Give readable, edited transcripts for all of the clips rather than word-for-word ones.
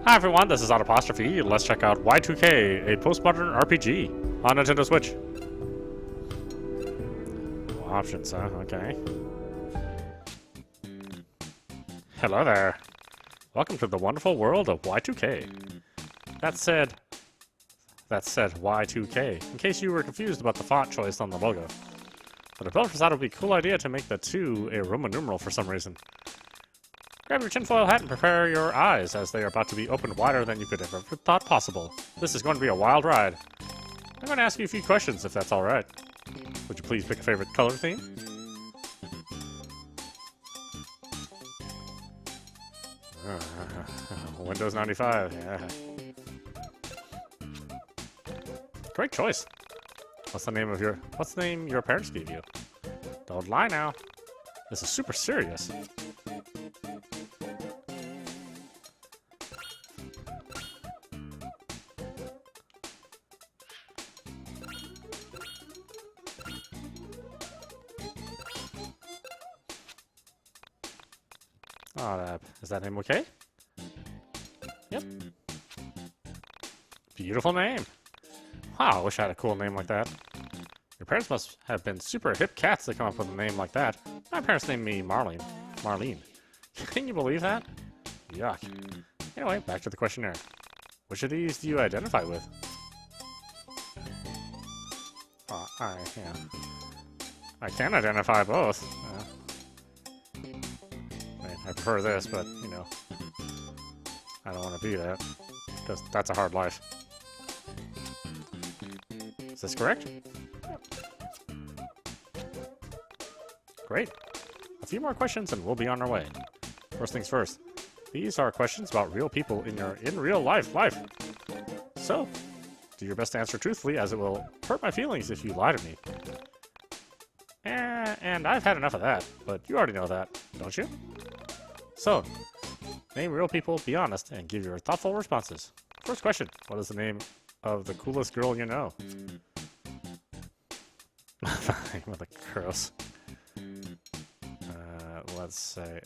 Hi everyone, this is audap. Let's check out Y2K, a postmodern RPG on Nintendo Switch. Options, huh? Okay. Hello there. Welcome to the wonderful world of Y2K. That said Y2K, in case you were confused about the font choice on the logo. The developers thought it would be a cool idea to make the 2 a Roman numeral for some reason. Grab your tinfoil hat and prepare your eyes, as they are about to be opened wider than you could have ever thought possible. This is going to be a wild ride. I'm going to ask you a few questions, if that's alright. Would you please pick a favorite color theme? Windows 95, yeah. Great choice. What's the name your parents gave you? Don't lie now. This is super serious. Audap. Is that name okay? Yep. Beautiful name. Wow, I wish I had a cool name like that. Your parents must have been super hip cats to come up with a name like that. My parents named me Marlene. Can you believe that? Yuck. Anyway, back to the questionnaire. Which of these do you identify with? I can identify both. I prefer this, but, you know, I don't want to be that, because that's a hard life. Is this correct? Yep. Great. A few more questions and we'll be on our way. First things first. These are questions about real people in real life. So, do your best to answer truthfully, as it will hurt my feelings if you lie to me. And I've had enough of that, but you already know that, don't you? So, name real people, be honest, and give your thoughtful responses. First question, what is the name of the coolest girl you know? Name of the gross. Let's say,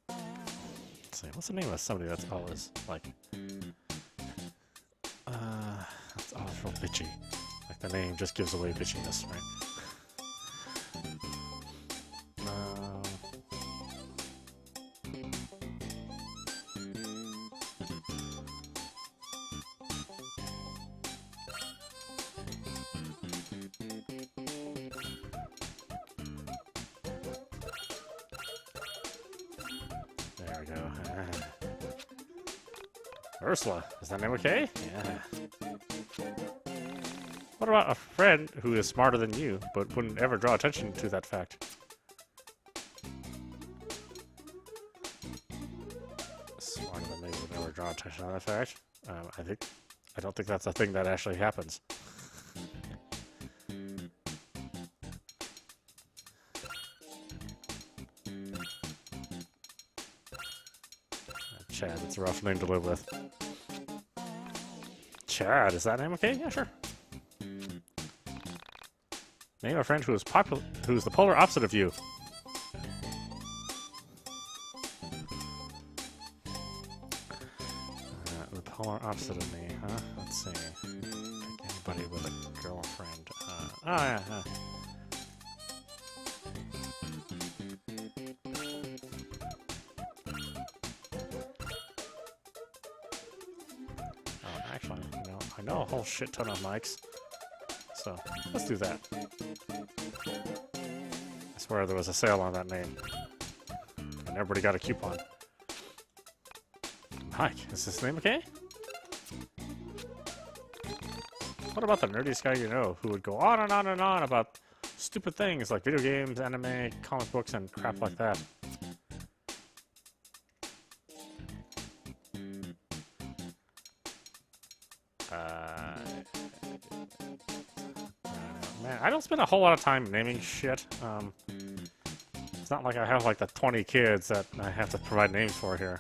let's see, what's the name of somebody that's always, like, that's always real bitchy. Like, the name just gives away bitchiness, right? There we go. Ursula. Is that name okay? Yeah. What about a friend who is smarter than you, but wouldn't ever draw attention to that fact? Smarter than me would never draw attention to that fact? I don't think that's a thing that actually happens. Chad, it's a rough name to live with. Chad, is that name okay? Yeah, sure. Name a friend who is who's the polar opposite of you. The polar opposite of me, huh? Let's see. Pick anybody with a girlfriend. Yeah. Actually, you know, I know a whole shit ton of mics, so let's do that. I swear there was a sale on that name, and everybody got a coupon. Mike, is this name okay? What about the nerdiest guy you know, who would go on and on and on about stupid things like video games, anime, comic books, and crap like that? Man, I don't spend a whole lot of time naming shit. It's not like I have like the 20 kids that I have to provide names for here.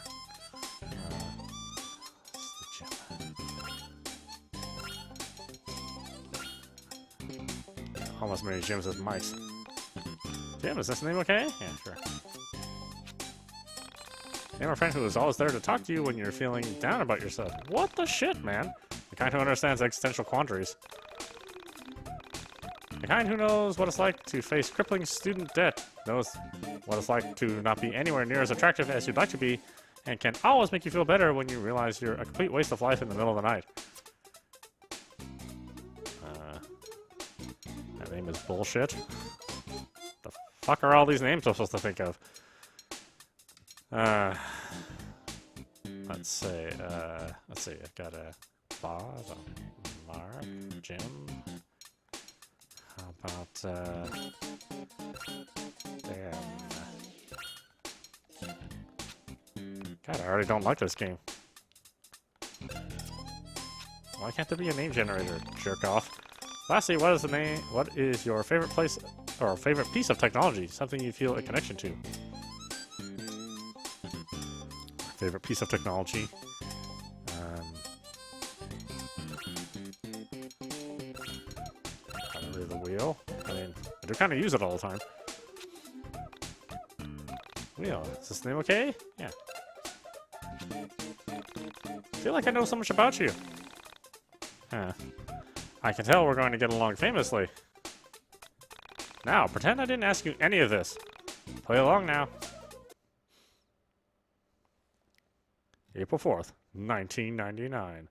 Almost as many gyms as mics. Jim, is this name okay? Yeah, sure. Name a friend who is always there to talk to you when you're feeling down about yourself. What the shit, man? The kind who understands existential quandaries. The kind who knows what it's like to face crippling student debt, knows what it's like to not be anywhere near as attractive as you'd like to be, and can always make you feel better when you realize you're a complete waste of life in the middle of the night. That name is bullshit. The fuck are all these names I'm supposed to think of? Let's see, I've got a Bob, a Mark, Jim. How about, Dan? God, I already don't like this game. Why can't there be a name generator, jerk off? Lastly, what is your favorite place or favorite piece of technology? Something you feel a connection to. Favorite piece of technology? Probably the wheel. I mean, I do kind of use it all the time. Wheel. Is this name okay? Yeah. I feel like I know so much about you. Huh. I can tell we're going to get along famously. Now, pretend I didn't ask you any of this. Play along now. April 4th, 1999.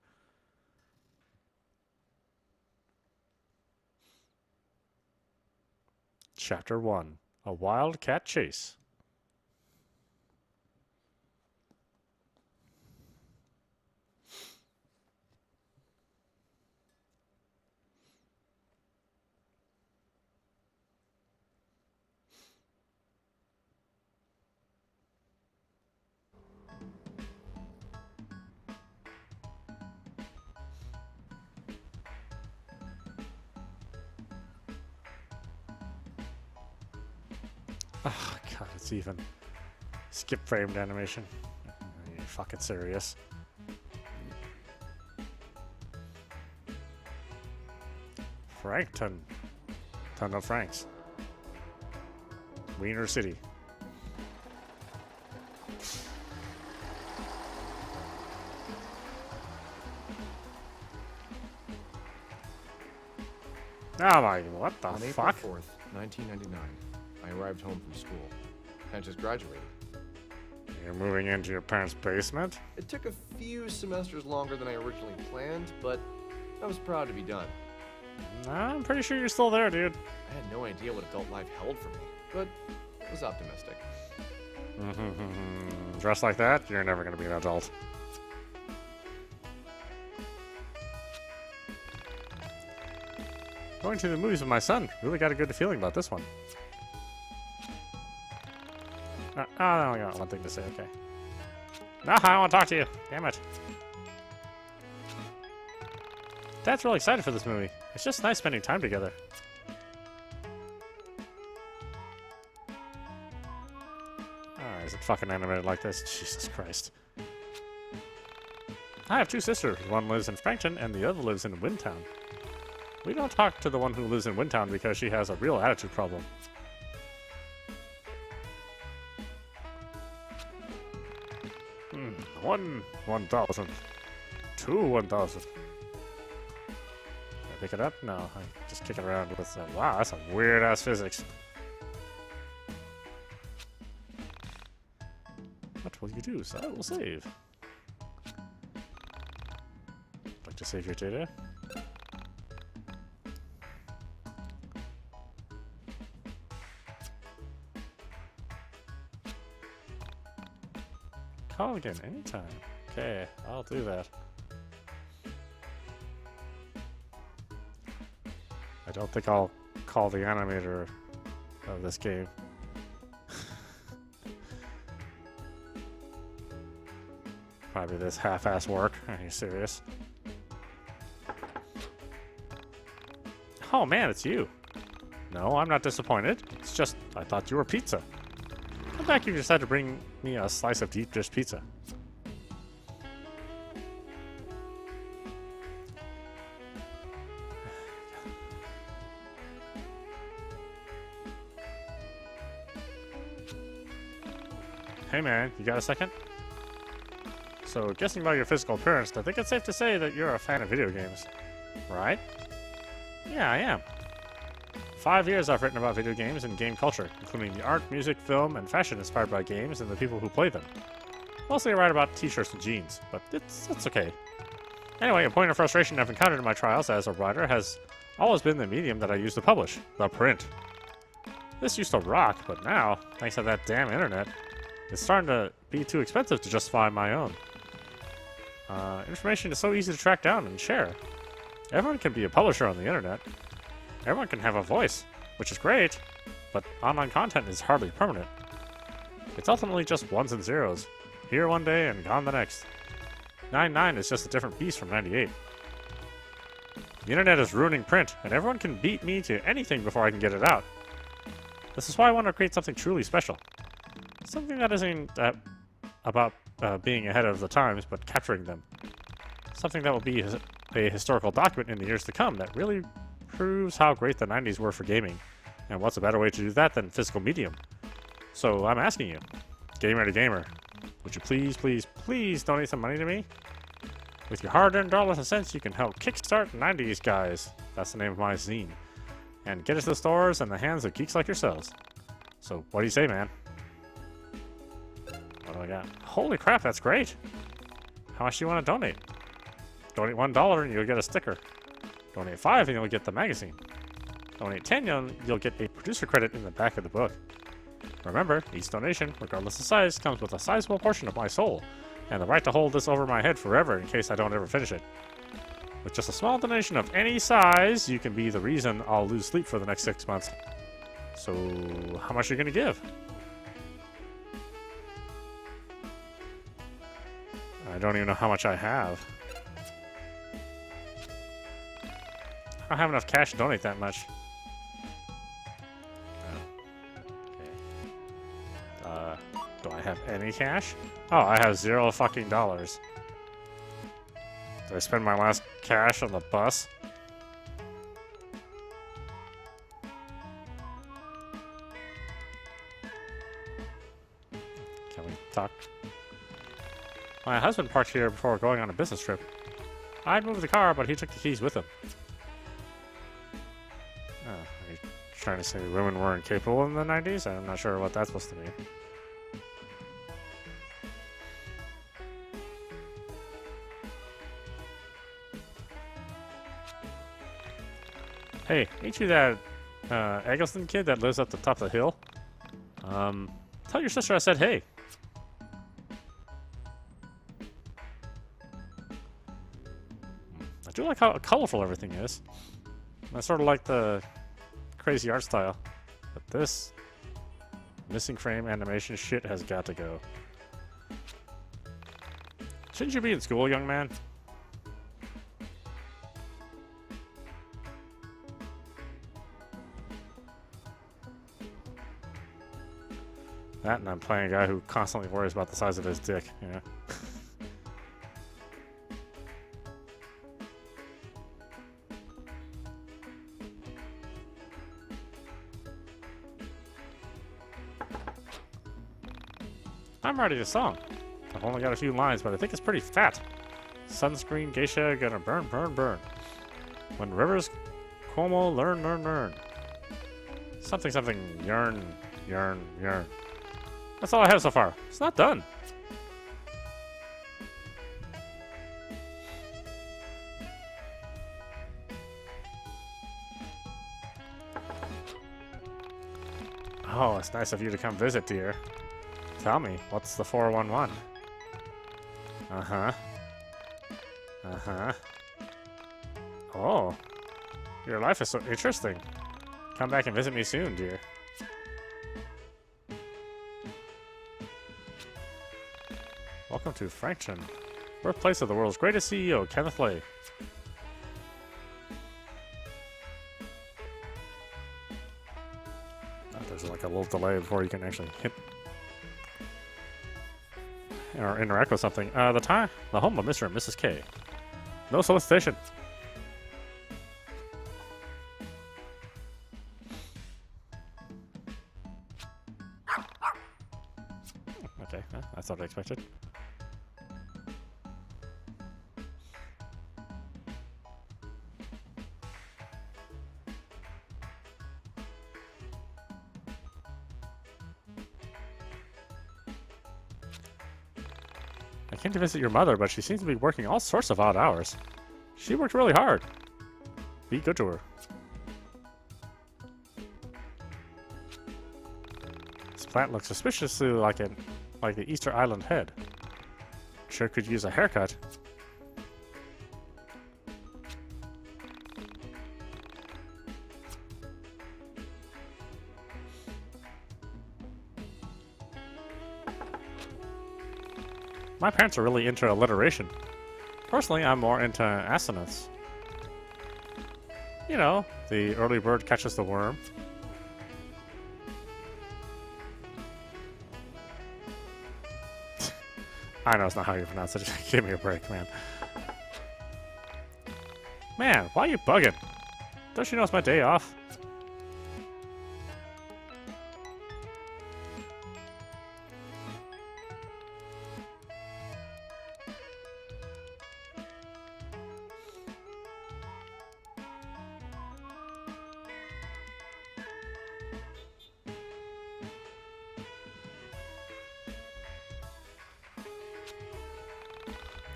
Chapter 1. A Wildcat Chase. Oh, God, it's even skip framed animation. Are you fucking serious? Frankton. Ton of Franks. Wiener City. Oh my, what the fuck? On April 4th, 1999. I arrived home from school. I just graduated. You're moving into your parents' basement? It took a few semesters longer than I originally planned, but I was proud to be done. I'm pretty sure you're still there, dude. I had no idea what adult life held for me, but I was optimistic. Dressed like that, you're never going to be an adult. Going to the movies with my son. Really got a good feeling about this one. I only got one thing to say, okay. No, I don't want to talk to you. Damn it. Dad's really excited for this movie. It's just nice spending time together. Oh, is it fucking animated like this? Jesus Christ. I have two sisters. One lives in Frankton and the other lives in Windtown. We don't talk to the one who lives in Windtown because she has a real attitude problem. One 1,000. Two 1,000. Can I pick it up? No, I just kick it around with wow, that's a weird ass physics. What will you do? So I will save. Like to save your data? Call again anytime. Okay, I'll do that. I don't think I'll call the animator of this game. Probably this half-ass work. Are you serious? Oh man, it's you. No, I'm not disappointed. It's just, I thought you were pizza. Come back if you decide to bring me a slice of deep dish pizza. Hey man, you got a second? So, guessing by your physical appearance, I think it's safe to say that you're a fan of video games. Right? Yeah, I am. 5 years I've written about video games and game culture, including the art, music, film, and fashion inspired by games and the people who play them. Mostly I write about t-shirts and jeans, but it's okay. Anyway, a point of frustration I've encountered in my trials as a writer has always been the medium that I use to publish, the print. This used to rock, but now, thanks to that damn internet, it's starting to be too expensive to justify my own. Information is so easy to track down and share. Everyone can be a publisher on the internet. Everyone can have a voice, which is great, but online content is hardly permanent. It's ultimately just ones and zeros, here one day and gone the next. 99 is just a different beast from 98. The internet is ruining print, and everyone can beat me to anything before I can get it out. This is why I want to create something truly special. Something that isn't about being ahead of the times, but capturing them. Something that will be a historical document in the years to come that really proves how great the 90s were for gaming. And what's a better way to do that than physical medium? So I'm asking you, gamer to gamer, would you please, please, please donate some money to me? With your hard-earned dollars and cents, you can help kickstart 90s Guys. That's the name of my zine. And get it to the stores and the hands of geeks like yourselves. So, what do you say, man? What do I got? Holy crap, that's great! How much do you want to donate? Donate $1 and you'll get a sticker. Donate $5 and you'll get the magazine. Donate $10 you'll get a producer credit in the back of the book. Remember, each donation, regardless of size, comes with a sizable portion of my soul, and the right to hold this over my head forever in case I don't ever finish it. With just a small donation of any size, you can be the reason I'll lose sleep for the next 6 months. So, how much are you going to give? I don't even know how much I have. I don't have enough cash to donate that much. Do I have any cash? Oh, I have $0 fucking dollars. Did I spend my last cash on the bus? Can we talk? My husband parked here before going on a business trip. I'd moved the car, but he took the keys with him. Oh, are you trying to say women weren't capable in the 90s? I'm not sure what that's supposed to mean. Hey, ain't you that Eggleston kid that lives up the top of the hill? Tell your sister I said hey. I do like how colorful everything is. I sort of like the crazy art style. But this missing frame animation shit has got to go. Shouldn't you be in school, young man? That, and I'm playing a guy who constantly worries about the size of his dick, you know? I'm writing a song. I've only got a few lines, but I think it's pretty fat. Sunscreen, geisha, gonna burn, burn, burn. When rivers, Como, learn, learn, learn. Something, something, yearn, yearn, yearn. That's all I have so far. It's not done. Oh, it's nice of you to come visit, dear. Tell me, what's the 411? Uh-huh. Uh-huh. Oh. Your life is so interesting. Come back and visit me soon, dear. Welcome to Frankton, birthplace of the world's greatest CEO, Kenneth Lay. There's like a little delay before you can actually hit or interact with something. The home of Mr. and Mrs. K. No solicitation. Okay, that's what I expected. I came to visit your mother, but she seems to be working all sorts of odd hours. She worked really hard. Be good to her. This plant looks suspiciously like the Easter Island head. Sure could use a haircut. My parents are really into alliteration. Personally, I'm more into assonance. You know, the early bird catches the worm. I know it's not how you pronounce it. Give me a break, man. Man, why are you bugging? Don't you know it's my day off?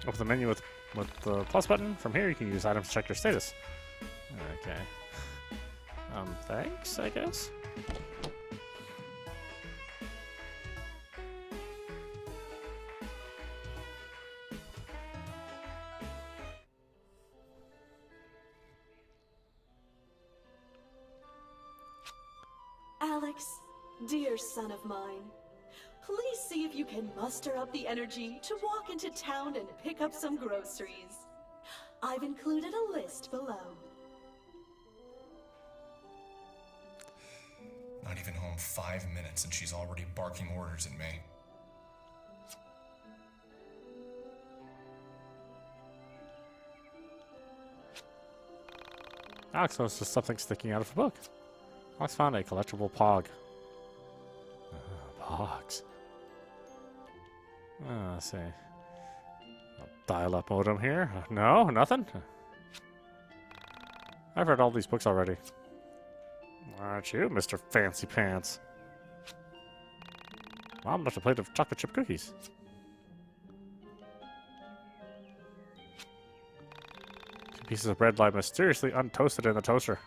Open the menu with the plus button. From here, you can use items to check your status. Okay. Thanks, I guess? Alex, dear son of mine, please see if you can muster up the energy to walk into town and pick up some groceries. I've included a list below. Not even home 5 minutes and she's already barking orders at me. Alex noticed something sticking out of a book. Alex found a collectible pog. Pogs. Let's see. Dial-up modem here. No, nothing? I've read all these books already. Aren't you, Mr. Fancy Pants? Mom left a plate of chocolate chip cookies. Two pieces of bread lie mysteriously untoasted in the toaster.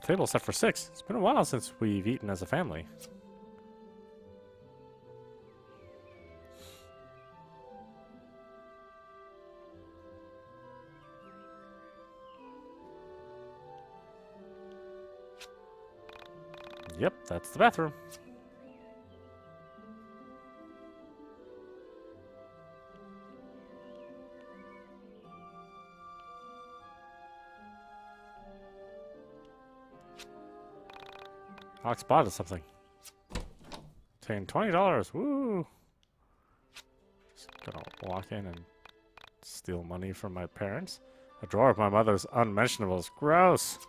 The table's set for 6. It's been a while since we've eaten as a family. Yep, that's the bathroom. Alex spotted something. Paying $20. Woo! Just gonna walk in and steal money from my parents. A drawer of my mother's unmentionables. Gross!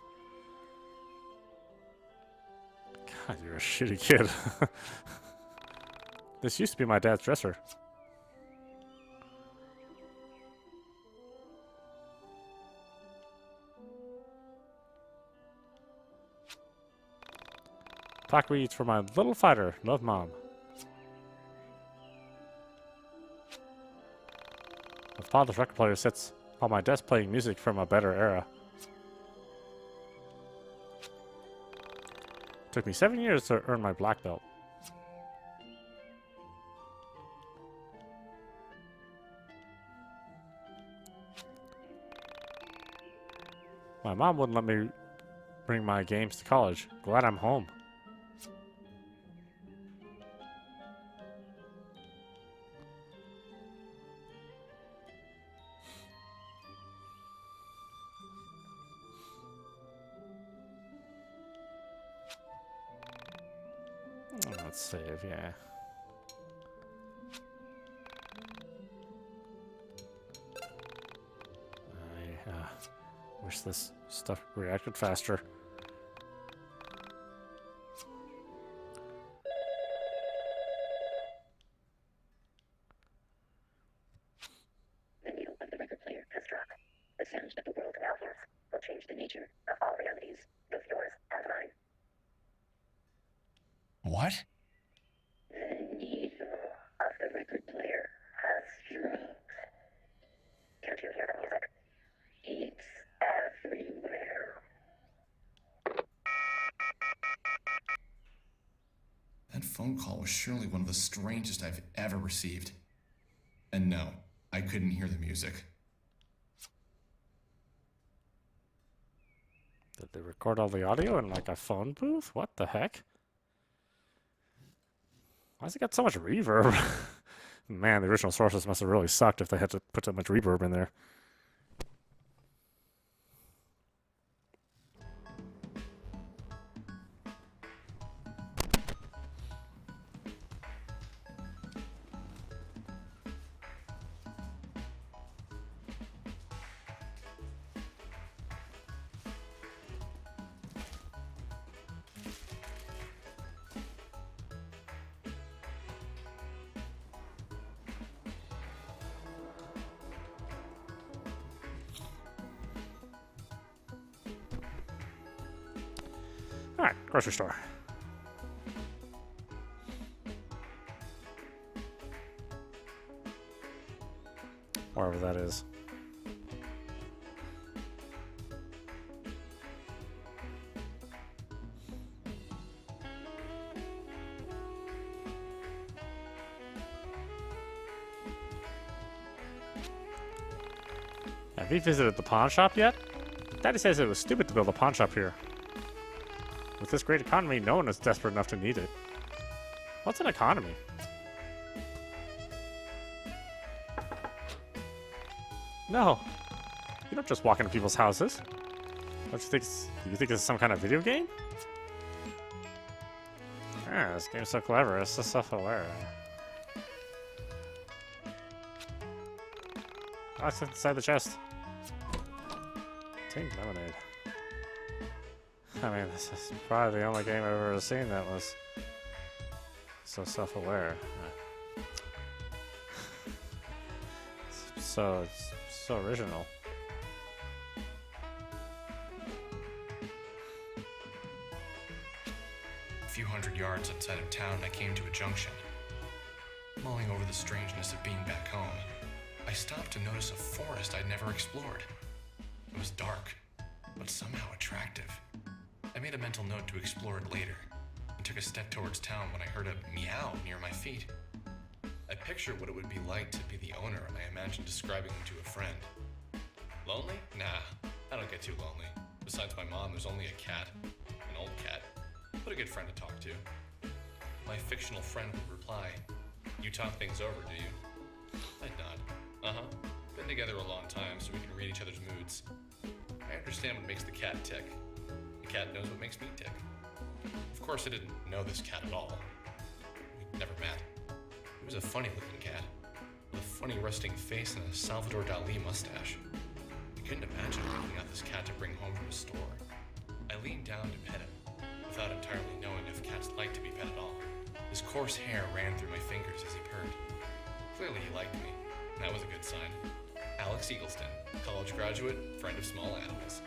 God, you're a shitty kid. This used to be my dad's dresser. Plaque reads for my little fighter. Love, Mom. My father's record player sits on my desk playing music from a better era. It took me 7 years to earn my black belt. My mom wouldn't let me bring my games to college. Glad I'm home. Let's save, yeah. I wish this stuff reacted faster. The needle of the record player has dropped. The sound that the world now hears will change the nature of all realities. was surely one of the strangest I've ever received. And no, I couldn't hear the music. Did they record all the audio in like a phone booth? What the heck? Why's it got so much reverb? Man, the original sources must have really sucked if they had to put so much reverb in there. Alright, grocery store. Wherever that is. Have you visited the pawn shop yet? Daddy says it was stupid to build a pawn shop here. With this great economy, no one is desperate enough to need it. What's an economy? No. You don't just walk into people's houses. Don't you think do you think it's some kind of video game? Ah, this game's so clever. It's so self-aware. Oh, it's inside the chest. Tank lemonade. I mean, this is probably the only game I've ever seen that was so self-aware. It's so original. A few hundred yards outside of town, I came to a junction. Mulling over the strangeness of being back home, I stopped to notice a forest I'd never explored. It was dark, but somehow attractive. I made a mental note to explore it later, and took a step towards town when I heard a meow near my feet. I pictured what it would be like to be the owner, and I imagined describing him to a friend. Lonely? Nah, I don't get too lonely. Besides my mom, there's only a cat. An old cat, but a good friend to talk to. My fictional friend would reply, "You talk things over, do you?" I'd nod. Uh-huh. Been together a long time, so we can read each other's moods. I understand what makes the cat tick. The cat knows what makes me tick. Of course, I didn't know this cat at all. We'd never met. He was a funny-looking cat, with a funny resting face and a Salvador Dali mustache. I couldn't imagine picking out this cat to bring home from a store. I leaned down to pet him, without entirely knowing if cats like to be pet at all. His coarse hair ran through my fingers as he purred. Clearly he liked me, and that was a good sign. Alex Eagleston, college graduate, friend of small animals.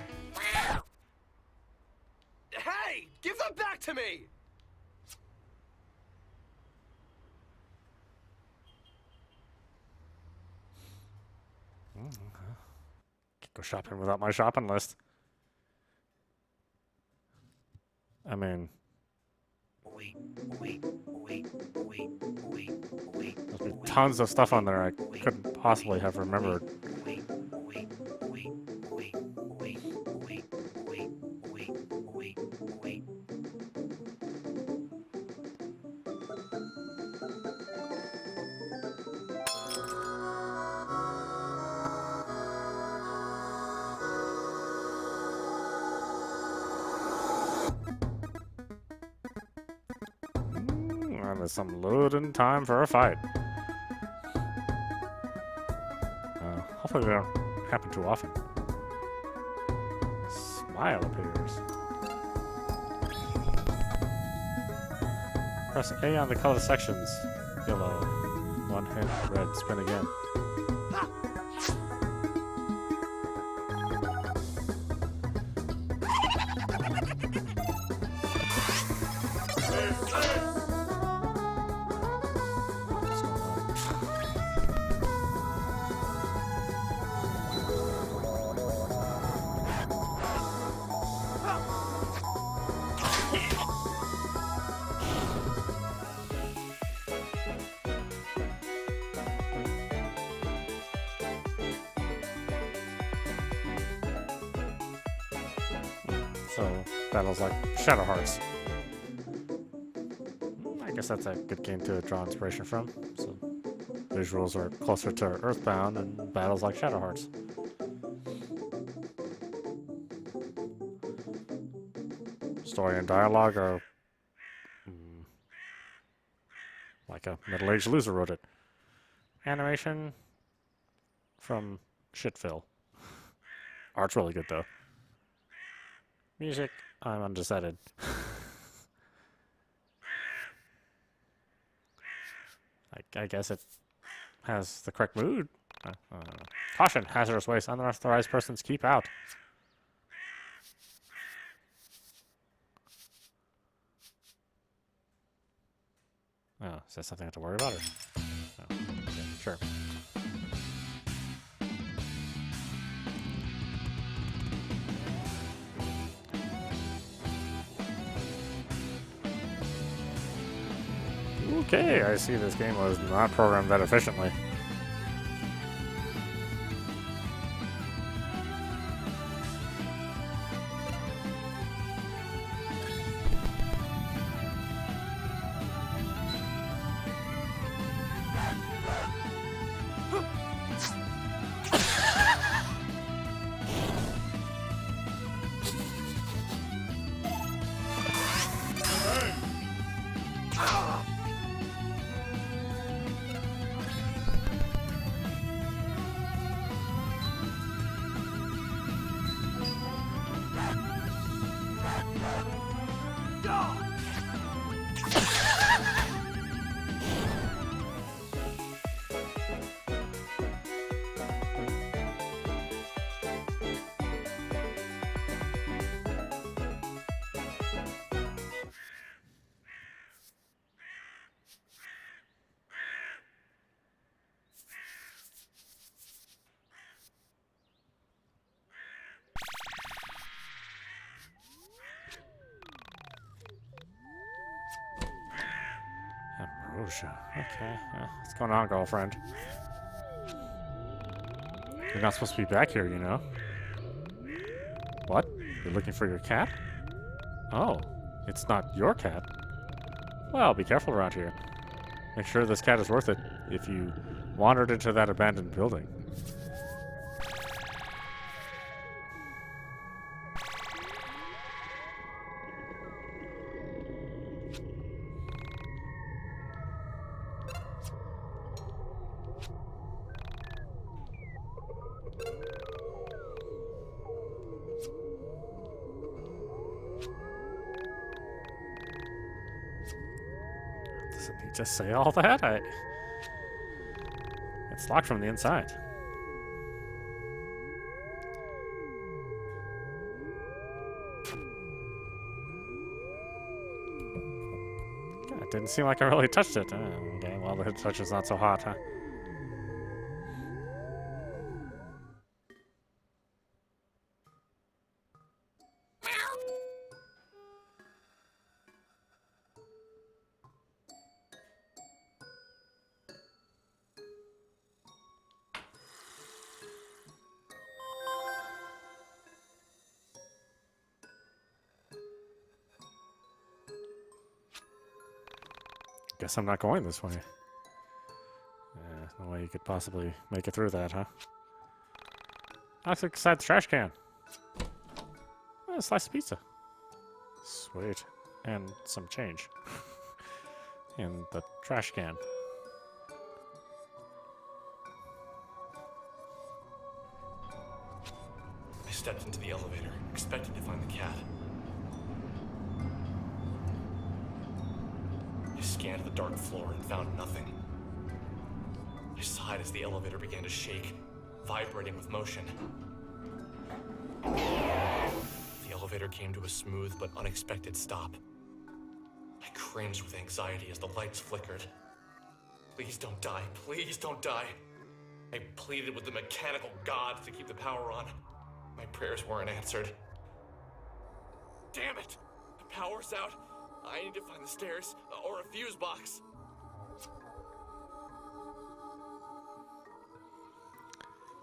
Hey! Give them back to me! Can't go shopping without my shopping list. I mean, there's been tons of stuff on there I couldn't possibly have remembered. And there's some loading time for a fight. Hopefully they don't happen too often. Smile appears. Press A on the color sections. Yellow. One hit. Red. Spin again. So, battles like Shadow Hearts. I guess that's a good game to draw inspiration from. So, visuals are closer to Earthbound and battles like Shadow Hearts. Story and dialogue are like a middle-aged loser wrote it. Animation from Shitville. Art's really good though. Music, I'm undecided. I guess it has the correct mood. Caution, hazardous waste, unauthorized persons keep out. Oh, is that something I have to worry about? Or? Oh, okay, sure. Okay, I see this game was not programmed that efficiently. Okay, what's going on, girlfriend? You're not supposed to be back here, you know. What? You're looking for your cat? Oh, it's not your cat. Well, be careful around here. Make sure this cat is worth it if you wandered into that abandoned building. Doesn't he just say all that? It's locked from the inside. God, it didn't seem like I really touched it. Okay, well, the touch is not so hot, huh? Guess I'm not going this way. No way you could possibly make it through that, huh? Let's look inside the trash can. A slice of pizza. Sweet. And some change. In the trash can. I stepped into the elevator, expecting to find the cat. I scanned the dark floor and found nothing. I sighed as the elevator began to shake, vibrating with motion. The elevator came to a smooth but unexpected stop. I cringed with anxiety as the lights flickered. Please don't die, please don't die. I pleaded with the mechanical gods to keep the power on. My prayers weren't answered. Damn it! The power's out. I need to find the stairs, or a fuse box.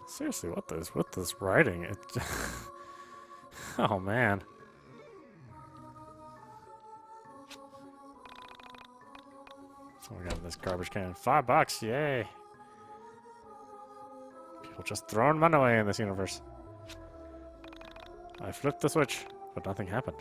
Seriously, what this writing? Oh man. in this garbage can. $5, yay. People just throwing money away in this universe. I flipped the switch, but nothing happened.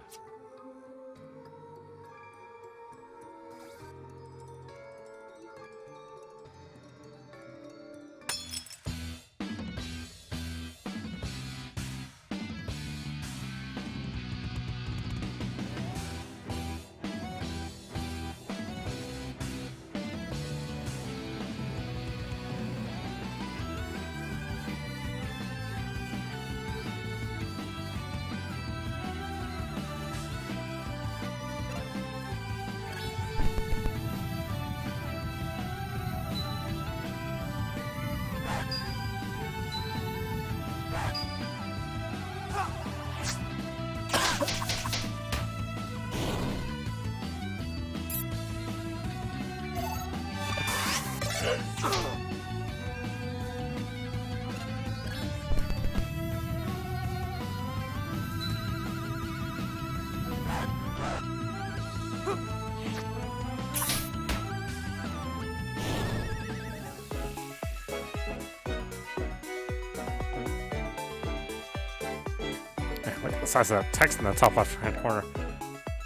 Look at the size of that text in the top left-hand corner.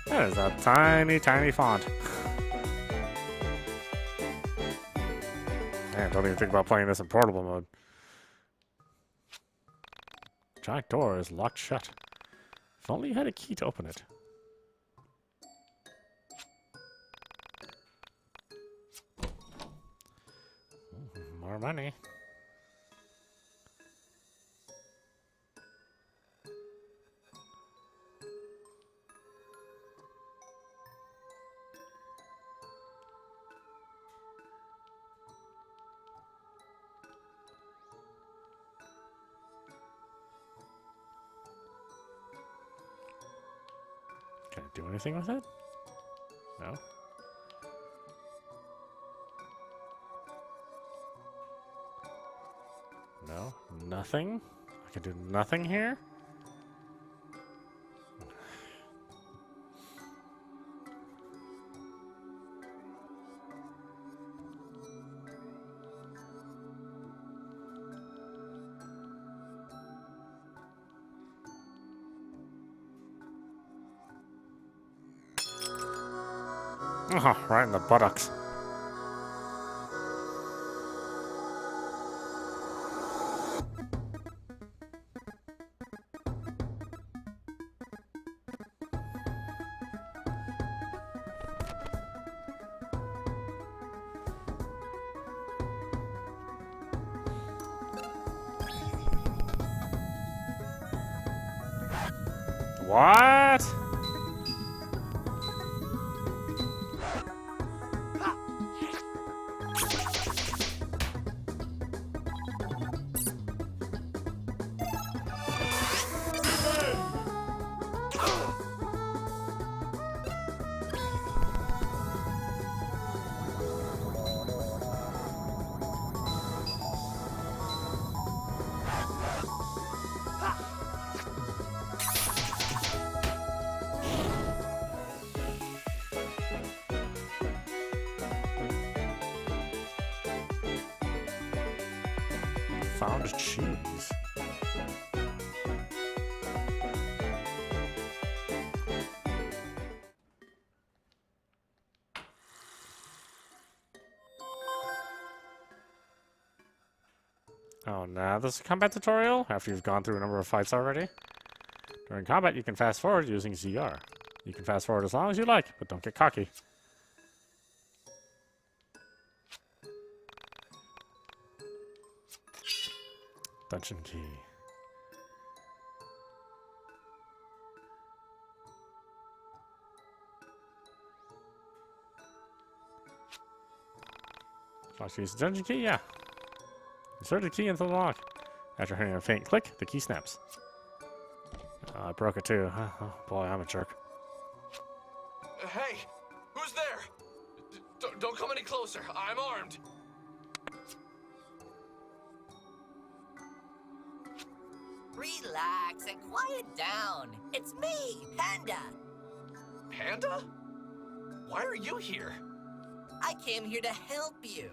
That is a tiny, tiny font. Man, don't even think about playing this in portable mode. Giant door is locked shut. If only you had a key to open it. More money. Can I do anything with it? No. No? Nothing? I can do nothing here? Oh, right in the buttocks. What? Found cheese. Oh, now this is a combat tutorial after you've gone through a number of fights already. During combat, you can fast forward using ZR. You can fast forward as long as you like, but don't get cocky. Dungeon key. Fox use the dungeon key? Yeah. Insert the key into the lock. After hearing a faint click, the key snaps. I broke it too. Oh boy, I'm a jerk. Hey, who's there? Don't come any closer. I'm armed. Relax and quiet down. It's me, Panda. Panda? Why are you here? I came here to help you.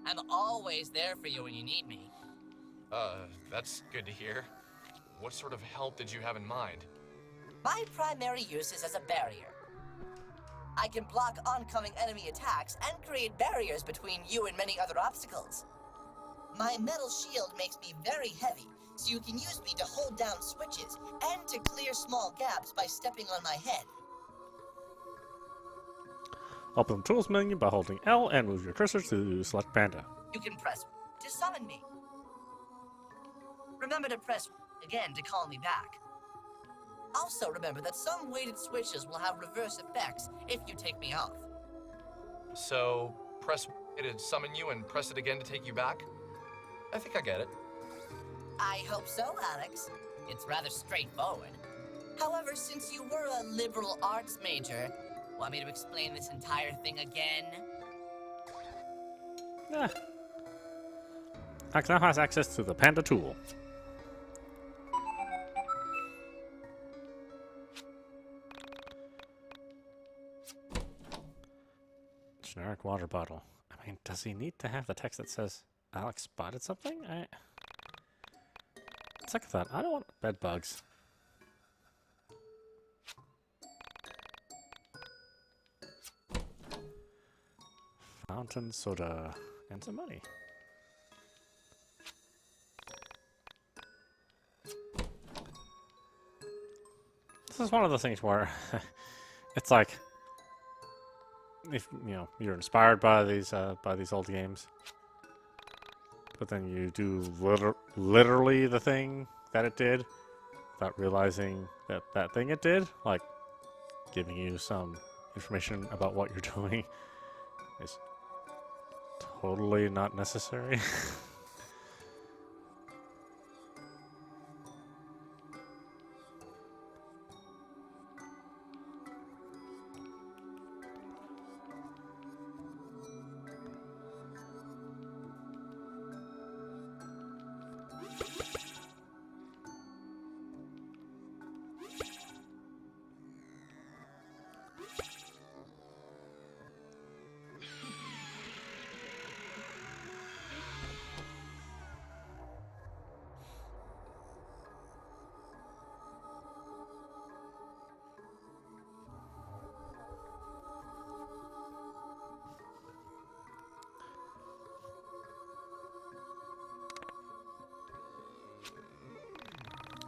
I'm always there for you when you need me. That's good to hear. What sort of help did you have in mind? My primary use is as a barrier. I can block oncoming enemy attacks and create barriers between you and many other obstacles. My metal shield makes me very heavy, so you can use me to hold down switches and to clear small gaps by stepping on my head. Open the tools menu by holding L and move your cursor to select Panda. You can press to summon me. Remember to press again to call me back. Also remember that some weighted switches will have reverse effects if you take me off. So, press Y to summon you and press it again to take you back? I think I get it. I hope so, Alex. It's rather straightforward. However, since you were a liberal arts major, want me to explain this entire thing again? Ackk now has access to the Panda tool. Generic water bottle. I mean, does he need to have the text that says Alex spotted something? Second thought, I don't want bed bugs. Fountain soda and some money. This is one of the things where it's like, if you know you're inspired by these old games, but then you do literally the thing that it did without realizing that that thing it did, like giving you some information about what you're doing, is totally not necessary.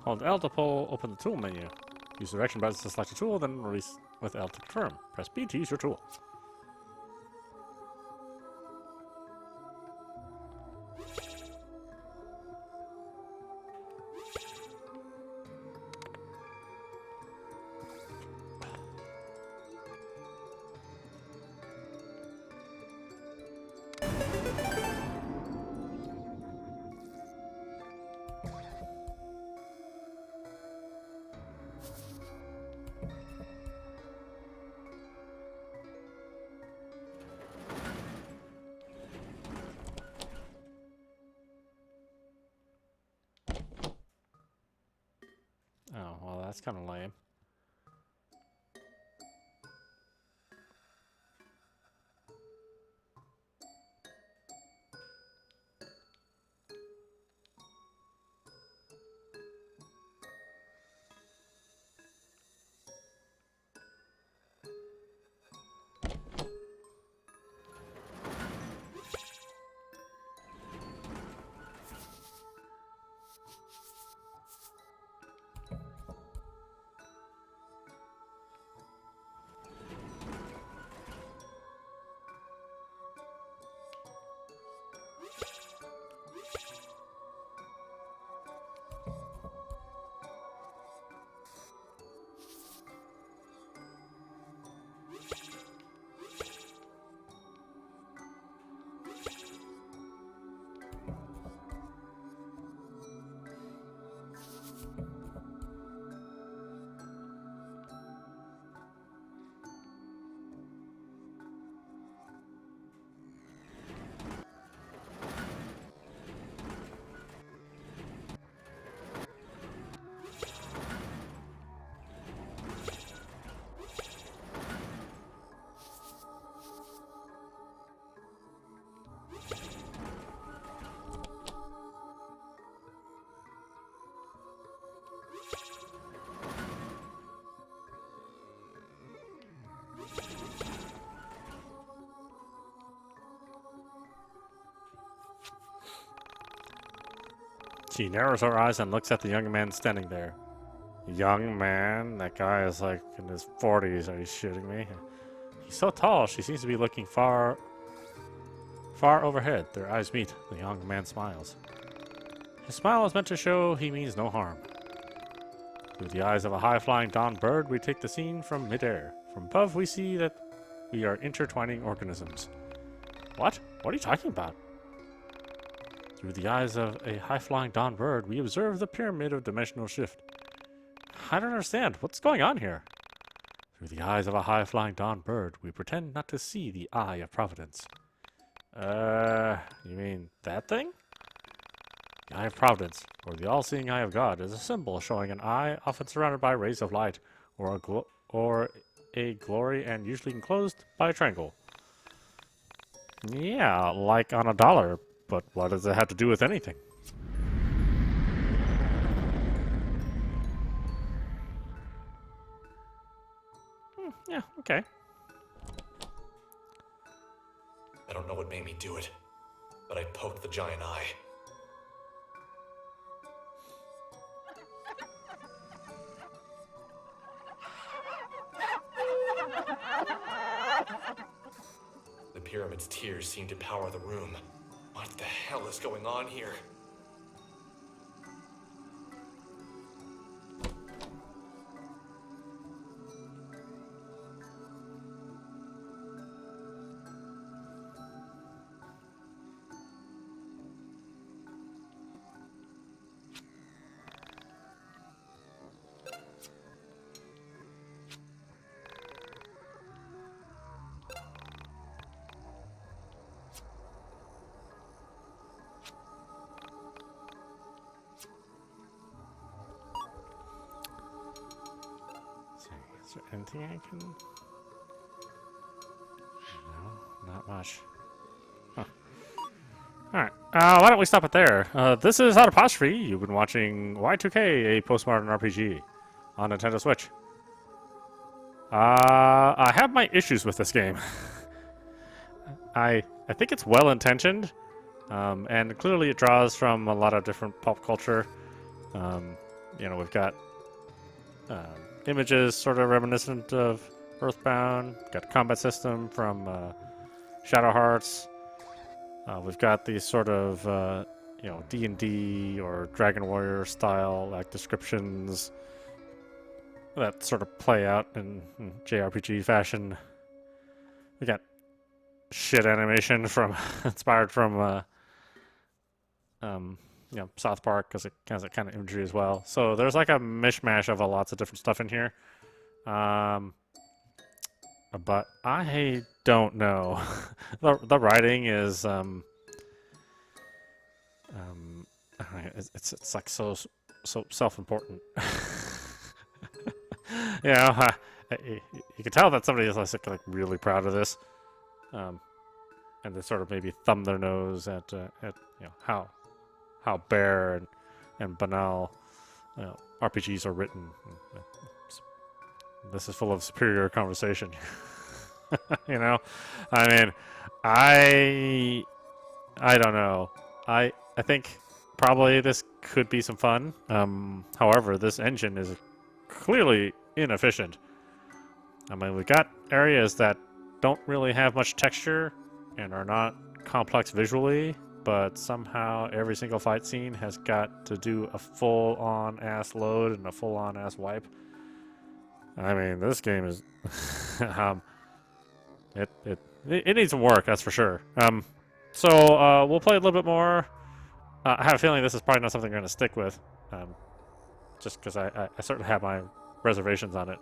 Hold L to pull open the tool menu. Use direction buttons to select a tool, then release with L to confirm. Press B to use your tool. Oh, well, that's kind of lame. She narrows her eyes and looks at the young man standing there. Young man? That guy is like in his 40s. Are you shitting me? He's so tall, she seems to be looking far overhead. Their eyes meet. The young man smiles. His smile is meant to show he means no harm. Through the eyes of a high-flying dawn bird, we take the scene from midair. From above, we see that we are intertwining organisms. What? What are you talking about? Through the eyes of a high-flying dawn bird, we observe the pyramid of dimensional shift. I don't understand. What's going on here? Through the eyes of a high-flying dawn bird, we pretend not to see the eye of providence. You mean that thing? The eye of providence, or the all-seeing eye of God, is a symbol showing an eye often surrounded by rays of light, or a glory and usually enclosed by a triangle. Yeah, like on a dollar, but what does it have to do with anything? Yeah, okay. I don't know what made me do it, but I poked the giant eye. The pyramid's tears seem to power the room. What the hell is going on here? Is there anything I can... No, not much. Huh. Alright, why don't we stop it there? This is audap. You've been watching Y2K, a postmodern RPG on Nintendo Switch. I have my issues with this game. I think it's well-intentioned, and clearly it draws from a lot of different pop culture. You know, we've got images sort of reminiscent of Earthbound. Got a combat system from Shadow Hearts. We've got these sort of you know, D&D or Dragon Warrior style like descriptions that sort of play out in JRPG fashion. We got shit animation from inspired from you know, South Park, because it has that kind of imagery as well. So there's like a mishmash of lots of different stuff in here. But I don't know. the writing is it's like so self-important. You know, you can tell that somebody is like really proud of this, and they sort of maybe thumb their nose at you know, how bare and banal RPGs are written. This is full of superior conversation. You know, I mean, I don't know. I think probably this could be some fun. However, this engine is clearly inefficient. I mean, we got areas that don't really have much texture and are not complex visually, but somehow every single fight scene has got to do a full-on ass load and a full-on ass wipe. I mean, this game is it needs some work, that's for sure. So we'll play a little bit more. I have a feeling this is probably not something I'm going to stick with, just because I certainly have my reservations on it.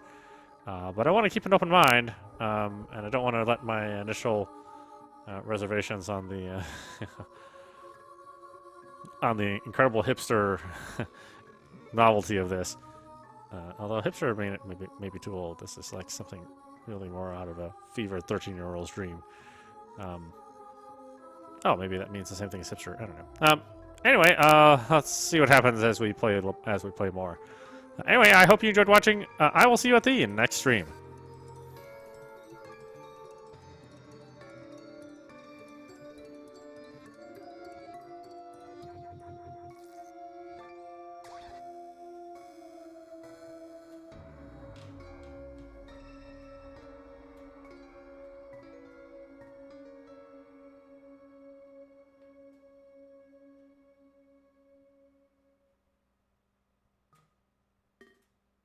But I want to keep an open mind, and I don't want to let my initial reservations on the on the incredible hipster novelty of this. Although hipster may be too old. This is like something really more out of a fevered 13-year-old's dream. Oh, maybe that means the same thing as hipster. I don't know. Anyway, let's see what happens as we play more. Anyway, I hope you enjoyed watching. I will see you at the next stream.